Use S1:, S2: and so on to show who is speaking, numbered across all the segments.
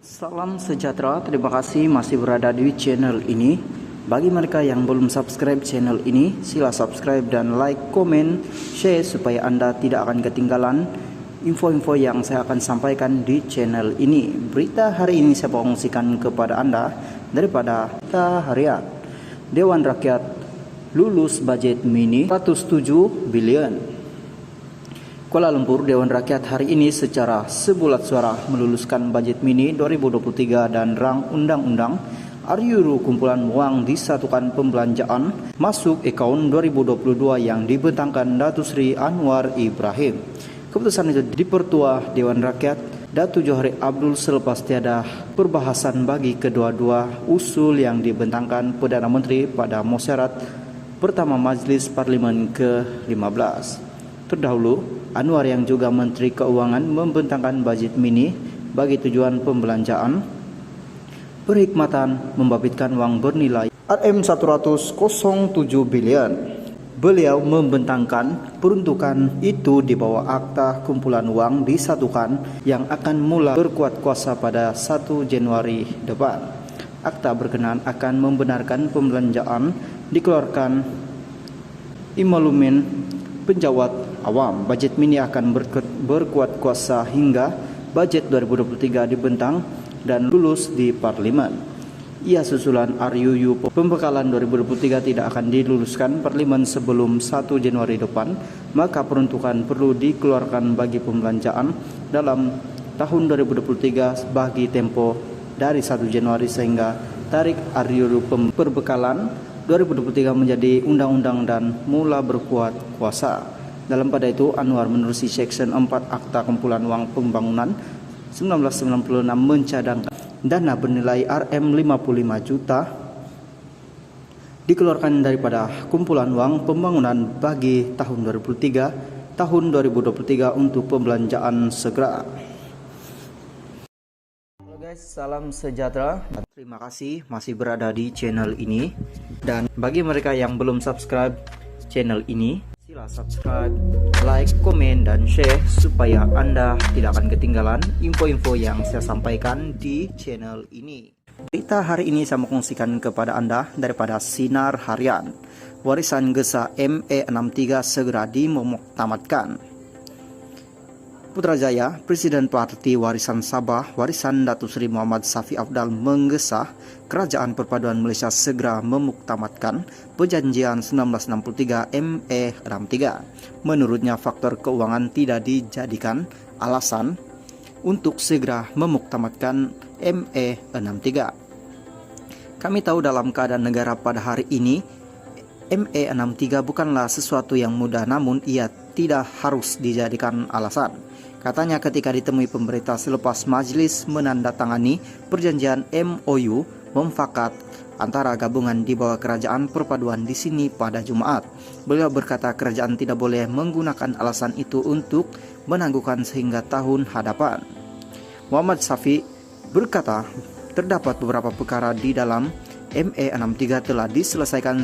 S1: Salam sejahtera, terima kasih masih berada di channel ini. Bagi mereka yang belum subscribe channel ini, sila subscribe dan like, komen, share supaya Anda tidak akan ketinggalan info-info yang saya akan sampaikan di channel ini. Berita hari ini saya kongsikan kepada Anda daripada Berita Harian. Dewan Rakyat lulus budget mini 107 bilion. Kuala Lumpur, Dewan Rakyat hari ini secara sebulat suara meluluskan budget mini 2023 dan rang undang-undang RUU kumpulan uang disatukan pembelanjaan masuk akaun 2022 yang dibentangkan Datuk Seri Anwar Ibrahim. Keputusan itu dipertua Dewan Rakyat Datuk Johari Abdul selepas tiada perbahasan bagi kedua-dua usul yang dibentangkan Perdana Menteri pada musyarat pertama Majlis Parlimen ke-15. Terdahulu, Anwar yang juga Menteri Keuangan membentangkan budget mini bagi tujuan pembelanjaan perkhidmatan membabitkan wang bernilai RM107 bilion. Beliau membentangkan peruntukan itu di bawah akta kumpulan wang disatukan yang akan mula berkuat kuasa pada 1 Januari depan. Akta berkenaan akan membenarkan pembelanjaan dikeluarkan imalumen penjawat awam. Budget mini akan berkuat kuasa hingga budget 2023 dibentang dan lulus di Parlimen. Ia susulan RUU pembekalan 2023 tidak akan diluluskan Parlimen sebelum 1 Januari depan, maka peruntukan perlu dikeluarkan bagi pembelanjaan dalam tahun 2023 bagi tempo dari 1 Januari sehingga tarik RUU perbekalan 2023 menjadi undang-undang dan mula berkuat kuasa. Dalam pada itu, Anwar menerusi Seksyen 4 Akta Kumpulan Wang Pembangunan 1996 mencadangkan dana bernilai RM55 juta dikeluarkan daripada kumpulan wang pembangunan bagi tahun 2023 untuk pembelanjaan segera. Halo guys, salam sejahtera. Terima kasih masih berada di channel ini. Dan bagi mereka yang belum subscribe channel ini, sila subscribe, like, komen, dan share supaya Anda tidak akan ketinggalan info-info yang saya sampaikan di channel ini. Berita hari ini saya kongsikan kepada Anda daripada Sinar Harian. Warisan Gesa ME63 segera dimuktamadkan. Putrajaya, Presiden Parti Warisan Sabah, Warisan Datuk Seri Muhammad Safi Afdal menggesa Kerajaan Perpaduan Malaysia segera memuktamadkan Perjanjian 1963 ME63. Menurutnya, faktor keuangan tidak dijadikan alasan untuk segera memuktamadkan ME63. Kami tahu dalam keadaan negara pada hari ini, ME63 bukanlah sesuatu yang mudah, namun ia tidak harus dijadikan alasan. Katanya ketika ditemui pemerintah selepas majlis menandatangani perjanjian MOU mufakat antara gabungan di bawah kerajaan perpaduan di sini pada Jumaat. Beliau berkata kerajaan tidak boleh menggunakan alasan itu untuk menangguhkan sehingga tahun hadapan. Muhammad Safi berkata terdapat beberapa perkara di dalam ME63 telah diselesaikan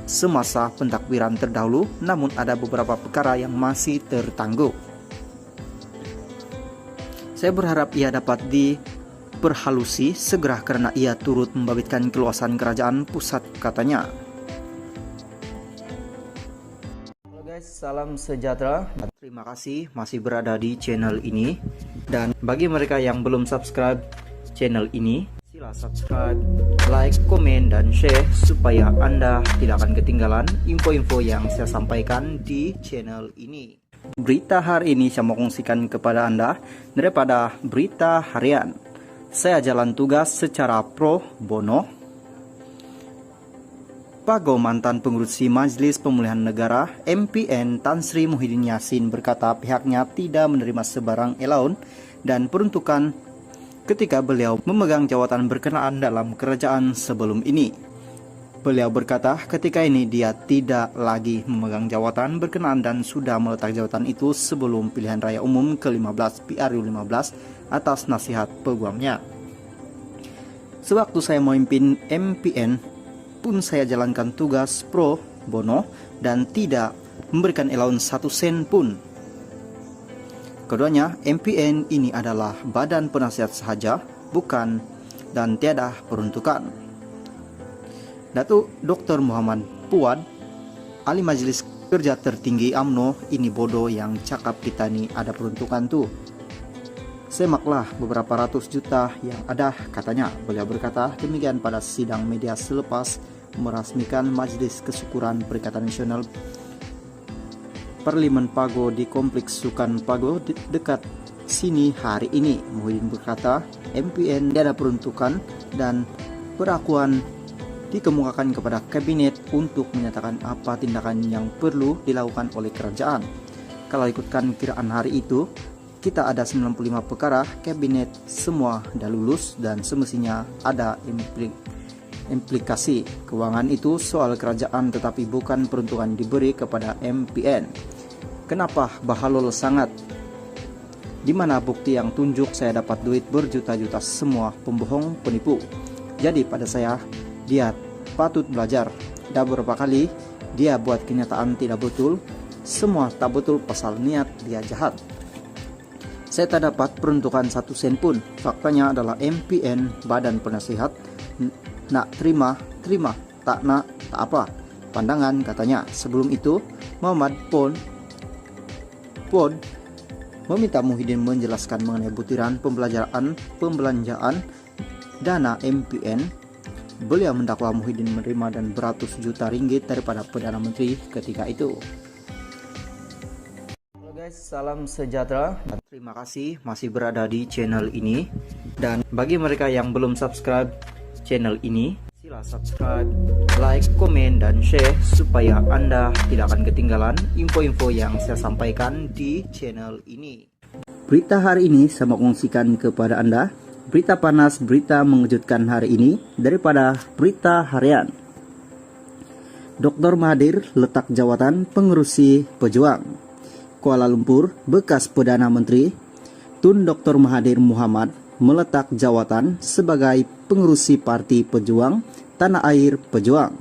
S1: semasa pentakbiran terdahulu, namun ada beberapa perkara yang masih tertangguh. Saya berharap ia dapat diperhalusi segera karena ia turut membabitkan keluasan kerajaan pusat, katanya. Halo guys, salam sejahtera. Terima kasih masih berada di channel ini. Dan bagi mereka yang belum subscribe channel ini, sila subscribe, like, komen, dan share supaya Anda tidak akan ketinggalan info-info yang saya sampaikan di channel ini. Berita hari ini saya mau kongsikan kepada Anda daripada Berita Harian. Saya jalan tugas secara pro bono. Pago mantan pengurusi Majlis Pemulihan Negara MPN Tan Sri Muhyiddin Yassin berkata pihaknya tidak menerima sebarang allowance dan peruntukan ketika beliau memegang jawatan berkenaan dalam kerajaan sebelum ini. Beliau berkata ketika ini dia tidak lagi memegang jawatan berkenaan dan sudah meletak jawatan itu sebelum pilihan raya umum ke-15 PRU15 atas nasihat peguamnya. Sewaktu saya memimpin MPN pun saya jalankan tugas pro bono dan tidak memberikan allowance 1 sen pun. Keduanya, MPN ini adalah badan penasihat sahaja bukan dan tiada peruntukan. Datuk Dr. Muhammad Puad, ahli Majelis Kerja Tertinggi UMNO, ini bodoh yang cakap kita ni ada peruntukan tuh. Semaklah beberapa ratus juta yang ada, katanya. Beliau berkata demikian pada sidang media selepas merasmikan Majelis Kesyukuran Perikatan Nasional Parlimen Pago di Kompleks Sukan Pago dekat sini hari ini. Muhyiddin berkata MPN tiada peruntukan dan perakuan dikemukakan kepada kabinet untuk menyatakan apa tindakan yang perlu dilakukan oleh kerajaan. Kalau ikutkan kiraan hari itu, kita ada 95 perkara kabinet, semua dah lulus dan semestinya ada implikasi keuangan itu soal kerajaan, tetapi bukan peruntukan diberi kepada MPN. Kenapa bahalol sangat? Di mana bukti yang tunjuk saya dapat duit berjuta-juta? Semua pembohong, penipu. Jadi pada saya, dia patut belajar. Dah beberapa kali dia buat kenyataan tidak betul. Semua tak betul pasal niat dia jahat. Saya tak dapat peruntukan 1 sen pun. Faktanya adalah MPN, badan penasihat, nak terima, tak nak, tak apa. Pandangan, katanya. Sebelum itu, Muhammad Pod meminta Muhyiddin menjelaskan mengenai butiran pembelanjaan dana MPN. Beliau mendakwa Muhyiddin menerima dan beratus juta ringgit daripada Perdana Menteri ketika itu. Halo guys, salam sejahtera. Terima kasih masih berada di channel ini. Dan bagi mereka yang belum subscribe channel ini, sila subscribe, like, komen, dan share supaya Anda tidak akan ketinggalan info-info yang saya sampaikan di channel ini. Berita hari ini saya mau kongsikan kepada Anda. Berita panas, berita mengejutkan hari ini daripada berita harian. Dr. Mahathir letak jawatan pengerusi pejuang. Kuala Lumpur, bekas Perdana Menteri Tun Dr. Mahathir Mohamad meletak jawatan sebagai pengerusi Parti Pejuang Tanah Air Pejuang.